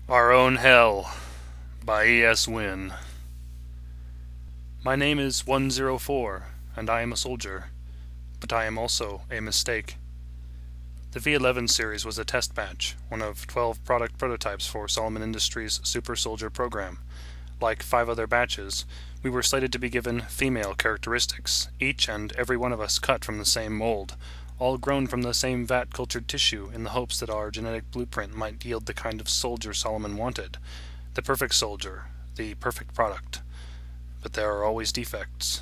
Our Own Hell by E.S. Wynn. My name is 104, and I am a soldier, but I am also a mistake. The V11 series was a test batch, one of 12 product prototypes for Solomon Industries' Super Soldier program. Like 5 other batches, we were slated to be given female characteristics, each and every one of us cut from the same mold, all grown from the same vat-cultured tissue in the hopes that our genetic blueprint might yield the kind of soldier Solomon wanted, the perfect soldier, the perfect product. But there are always defects.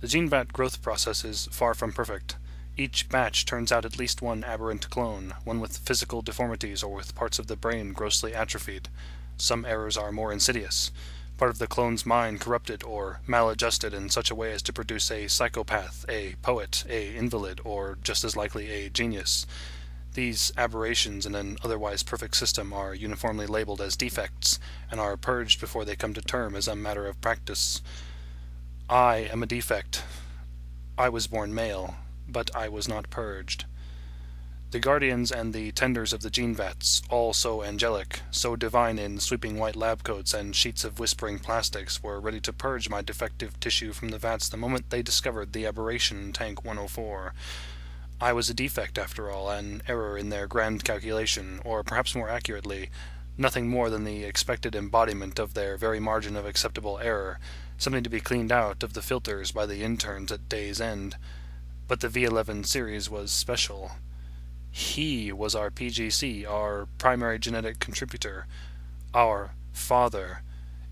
The gene vat growth process is far from perfect. Each batch turns out at least one aberrant clone, one with physical deformities or with parts of the brain grossly atrophied. Some errors are more insidious. Part of the clone's mind corrupted or maladjusted in such a way as to produce a psychopath, a poet, a invalid, or just as likely a genius. These aberrations in an otherwise perfect system are uniformly labeled as defects, and are purged before they come to term as a matter of practice. I am a defect. I was born male, but I was not purged. The guardians and the tenders of the gene vats, all so angelic, so divine in sweeping white lab coats and sheets of whispering plastics, were ready to purge my defective tissue from the vats the moment they discovered the aberration in Tank 104. I was a defect, after all, an error in their grand calculation, or perhaps more accurately, nothing more than the expected embodiment of their very margin of acceptable error, something to be cleaned out of the filters by the interns at day's end. But the V11 series was special. He was our PGC, our primary genetic contributor, our father.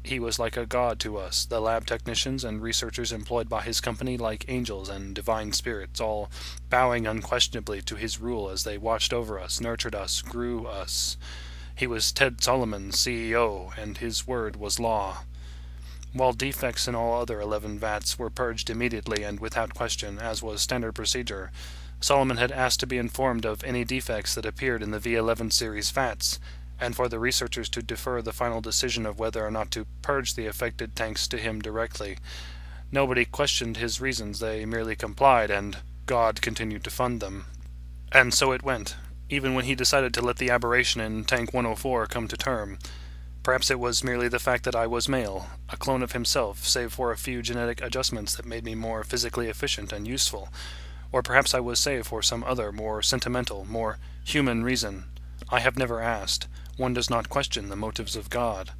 He was like a god to us, the lab technicians and researchers employed by his company like angels and divine spirits, all bowing unquestionably to his rule as they watched over us, nurtured us, grew us. He was Ted Solomon, CEO, and his word was law. While defects in all other 11 vats were purged immediately and without question, as was standard procedure, Solomon had asked to be informed of any defects that appeared in the V11 series vats, and for the researchers to defer the final decision of whether or not to purge the affected tanks to him directly. Nobody questioned his reasons, they merely complied, and God continued to fund them. And so it went, even when he decided to let the aberration in Tank 104 come to term. Perhaps it was merely the fact that I was male, a clone of himself, save for a few genetic adjustments that made me more physically efficient and useful. Or perhaps I was saved for some other, more sentimental, more human reason. I have never asked. One does not question the motives of God.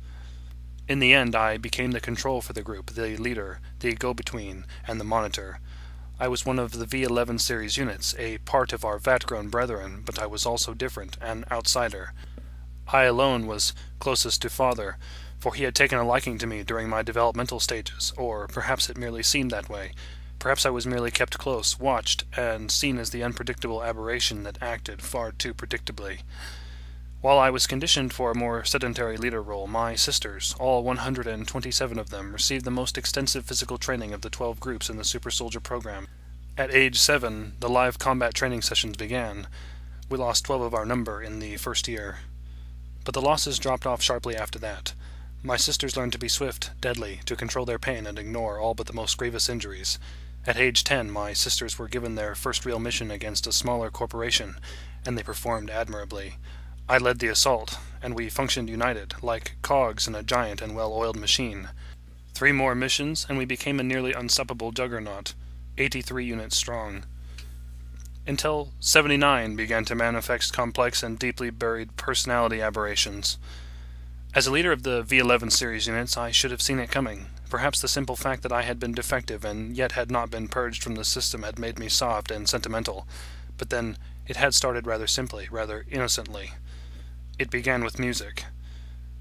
In the end, I became the control for the group, the leader, the go-between, and the monitor. I was one of the V11 series units, a part of our vat-grown brethren, but I was also different, an outsider. I alone was closest to Father, for he had taken a liking to me during my developmental stages, or perhaps it merely seemed that way. Perhaps I was merely kept close, watched, and seen as the unpredictable aberration that acted far too predictably. While I was conditioned for a more sedentary leader role, my sisters, all 127 of them, received the most extensive physical training of the 12 groups in the Super Soldier program. At age 7, the live combat training sessions began. We lost 12 of our number in the first year. But the losses dropped off sharply after that. My sisters learned to be swift, deadly, to control their pain and ignore all but the most grievous injuries. At age 10, my sisters were given their first real mission against a smaller corporation, and they performed admirably. I led the assault, and we functioned united, like cogs in a giant and well-oiled machine. 3 more missions, and we became a nearly unstoppable juggernaut, 83 units strong. Until 79 began to manifest complex and deeply buried personality aberrations. As a leader of the V11 series units, I should have seen it coming. Perhaps the simple fact that I had been defective and yet had not been purged from the system had made me soft and sentimental. But then, it had started rather simply, rather innocently. It began with music.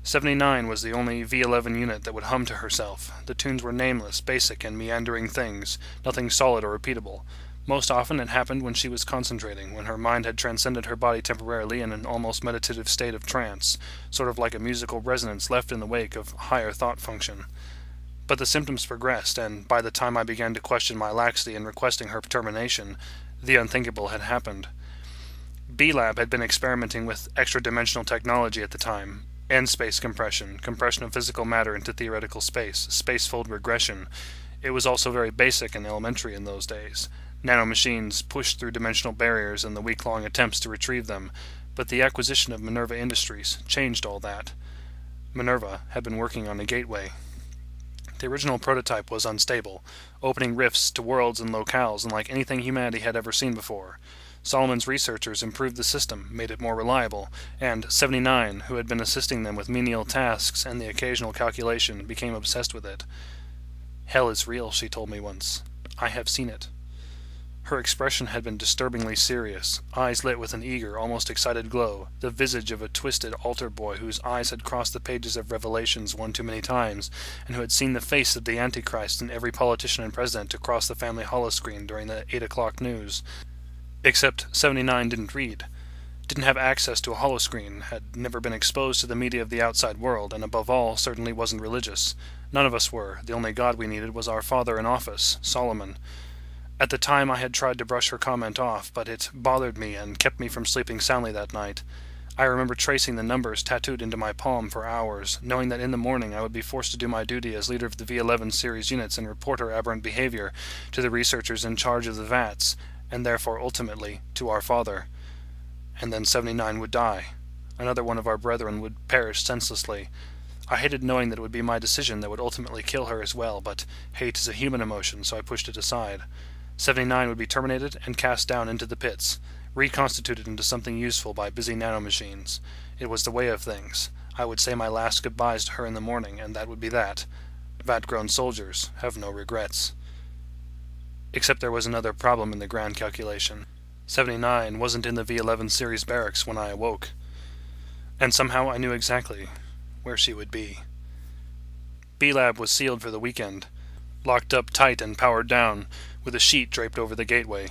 79 was the only V11 unit that would hum to herself. The tunes were nameless, basic, and meandering things, nothing solid or repeatable. Most often it happened when she was concentrating, when her mind had transcended her body temporarily in an almost meditative state of trance, sort of like a musical resonance left in the wake of higher thought function. But the symptoms progressed, and by the time I began to question my laxity in requesting her termination, the unthinkable had happened. B-Lab had been experimenting with extra-dimensional technology at the time, end-space compression, compression of physical matter into theoretical space, space-fold regression. It was also very basic and elementary in those days. Nanomachines pushed through dimensional barriers in the week-long attempts to retrieve them, but the acquisition of Minerva Industries changed all that. Minerva had been working on a gateway. The original prototype was unstable, opening rifts to worlds and locales unlike anything humanity had ever seen before. Solomon's researchers improved the system, made it more reliable, and 79, who had been assisting them with menial tasks and the occasional calculation, became obsessed with it. "Hell is real," she told me once. "I have seen it." Her expression had been disturbingly serious, eyes lit with an eager, almost excited glow, the visage of a twisted altar boy whose eyes had crossed the pages of Revelations one too many times, and who had seen the face of the Antichrist in every politician and president to cross the family holoscreen during the 8 o'clock news. Except 79 didn't read, didn't have access to a holoscreen, had never been exposed to the media of the outside world, and above all, certainly wasn't religious. None of us were. The only God we needed was our father in office, Solomon. At the time I had tried to brush her comment off, but it bothered me and kept me from sleeping soundly that night. I remember tracing the numbers tattooed into my palm for hours, knowing that in the morning I would be forced to do my duty as leader of the V11 series units and report her aberrant behavior to the researchers in charge of the VATS, and therefore ultimately to our father. And then 79 would die. Another one of our brethren would perish senselessly. I hated knowing that it would be my decision that would ultimately kill her as well, but hate is a human emotion, so I pushed it aside. 79 would be terminated and cast down into the pits, reconstituted into something useful by busy nanomachines. It was the way of things. I would say my last goodbyes to her in the morning, and that would be that. Vat-grown soldiers have no regrets. Except there was another problem in the grand calculation. 79 wasn't in the V11 series barracks when I awoke. And somehow I knew exactly where she would be. B-Lab was sealed for the weekend, locked up tight and powered down, with a sheet draped over the gateway.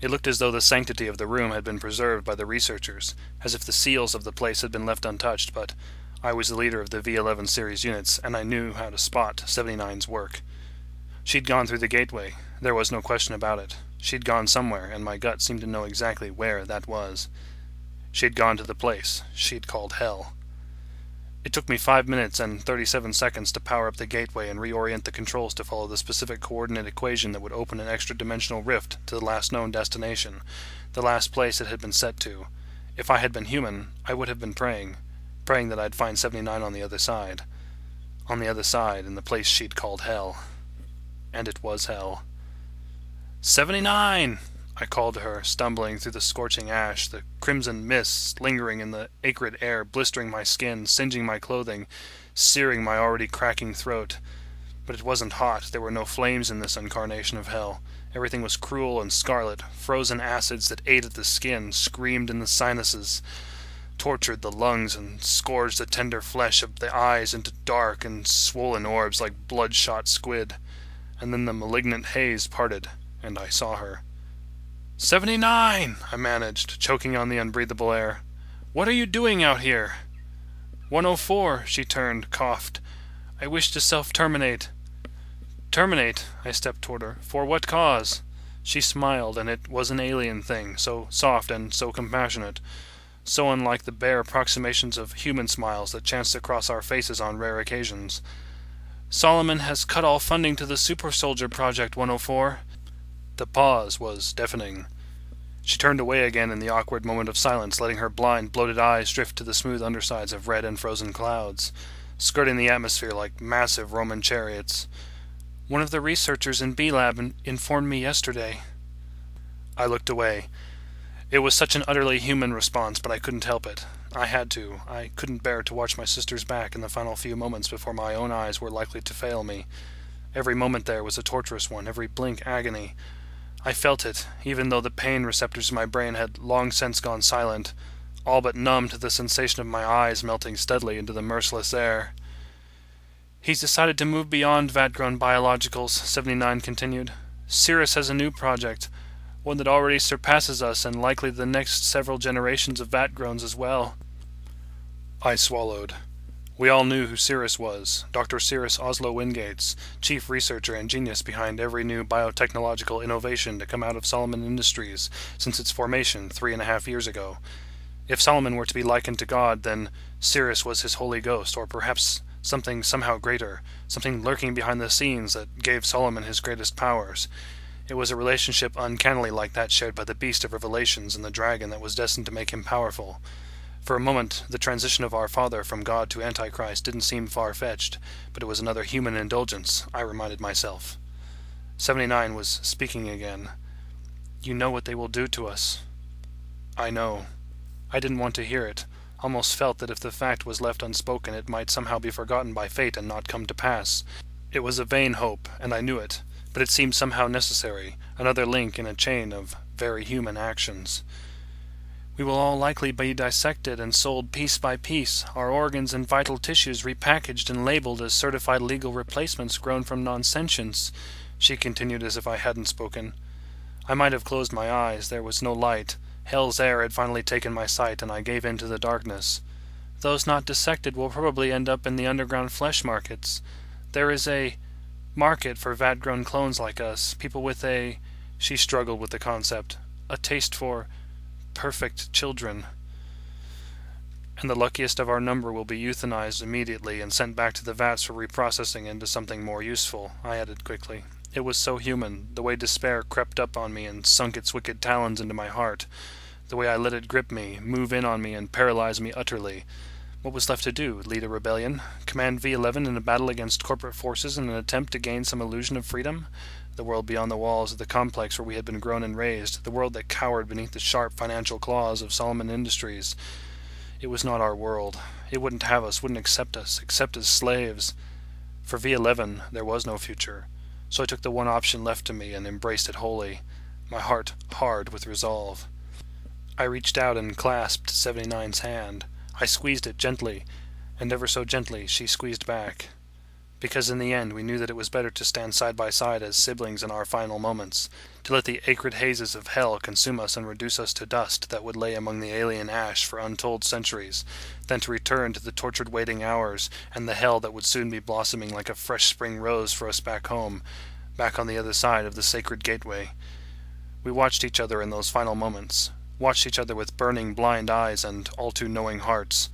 It looked as though the sanctity of the room had been preserved by the researchers, as if the seals of the place had been left untouched, but I was the leader of the V11 series units, and I knew how to spot 79's work. She'd gone through the gateway. There was no question about it. She'd gone somewhere, and my gut seemed to know exactly where that was. She'd gone to the place she'd called Hell. It took me 5 minutes and 37 seconds to power up the gateway and reorient the controls to follow the specific coordinate equation that would open an extra-dimensional rift to the last known destination, the last place it had been set to. If I had been human, I would have been praying that I'd find 79 on the other side. On the other side, in the place she'd called Hell. And it was Hell. 79! I called to her, stumbling through the scorching ash, the crimson mists lingering in the acrid air, blistering my skin, singeing my clothing, searing my already cracking throat. But it wasn't hot. There were no flames in this incarnation of hell. Everything was cruel and scarlet. Frozen acids that ate at the skin, screamed in the sinuses, tortured the lungs, and scourged the tender flesh of the eyes into dark and swollen orbs like bloodshot squid. And then the malignant haze parted, and I saw her. 79! I managed, choking on the unbreathable air. "What are you doing out here?" 104, she turned, coughed. "I wish to self-terminate." "Terminate?" I stepped toward her. "For what cause?" She smiled, and it was an alien thing, so soft and so compassionate, so unlike the bare approximations of human smiles that chanced to cross our faces on rare occasions. "Solomon has cut all funding to the Super Soldier Project, 104. The pause was deafening. She turned away again in the awkward moment of silence, letting her blind, bloated eyes drift to the smooth undersides of red and frozen clouds, skirting the atmosphere like massive Roman chariots. "One of the researchers in B-Lab informed me yesterday." I looked away. It was such an utterly human response, but I couldn't help it. I had to. I couldn't bear to watch my sister's back in the final few moments before my own eyes were likely to fail me. Every moment there was a torturous one, every blink agony. I felt it, even though the pain receptors in my brain had long since gone silent, all but numb to the sensation of my eyes melting steadily into the merciless air. "He's decided to move beyond vat-grown biologicals," 79 continued. "Cirrus has a new project, one that already surpasses us and likely the next several generations of vat-growns as well." I swallowed. We all knew who Cirrus was, Dr. Cirrus Oslo Wingates, chief researcher and genius behind every new biotechnological innovation to come out of Solomon Industries since its formation 3.5 years ago. If Solomon were to be likened to God, then Cirrus was his Holy Ghost, or perhaps something somehow greater, something lurking behind the scenes that gave Solomon his greatest powers. It was a relationship uncannily like that shared by the beast of Revelations and the dragon that was destined to make him powerful. For a moment, the transition of our father from God to Antichrist didn't seem far-fetched, but it was another human indulgence, I reminded myself. 79 was speaking again. "You know what they will do to us." "I know." I didn't want to hear it, almost felt that if the fact was left unspoken it might somehow be forgotten by fate and not come to pass. It was a vain hope, and I knew it, but it seemed somehow necessary, another link in a chain of very human actions. "We will all likely be dissected and sold piece by piece, our organs and vital tissues repackaged and labeled as certified legal replacements grown from non-sentience," she continued as if I hadn't spoken. I might have closed my eyes. There was no light. Hell's air had finally taken my sight, and I gave in to the darkness. "Those not dissected will probably end up in the underground flesh markets. There is a market for vat-grown clones like us, people with a—" she struggled with the concept, "a taste for perfect children. And the luckiest of our number will be euthanized immediately and sent back to the vats for reprocessing into something more useful," I added quickly. It was so human, the way despair crept up on me and sunk its wicked talons into my heart, the way I let it grip me, move in on me, and paralyze me utterly. What was left to do? Lead a rebellion? Command V11 in a battle against corporate forces in an attempt to gain some illusion of freedom? The world beyond the walls of the complex where we had been grown and raised, the world that cowered beneath the sharp financial claws of Solomon Industries. It was not our world. It wouldn't have us, wouldn't accept us, except as slaves. For V11 there was no future, so I took the one option left to me and embraced it wholly, my heart hard with resolve. I reached out and clasped 79's hand. I squeezed it gently, and ever so gently she squeezed back. Because in the end we knew that it was better to stand side by side as siblings in our final moments, to let the acrid hazes of hell consume us and reduce us to dust that would lay among the alien ash for untold centuries, than to return to the tortured waiting hours and the hell that would soon be blossoming like a fresh spring rose for us back home, back on the other side of the sacred gateway. We watched each other in those final moments, watched each other with burning blind eyes and all-too-knowing hearts.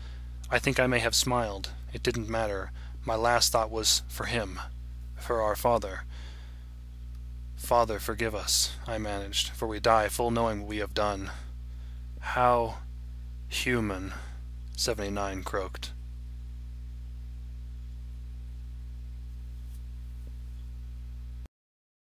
I think I may have smiled. It didn't matter. My last thought was for him, for our father. "Father, forgive us," I managed, "for we die full knowing what we have done." "How human," 79 croaked.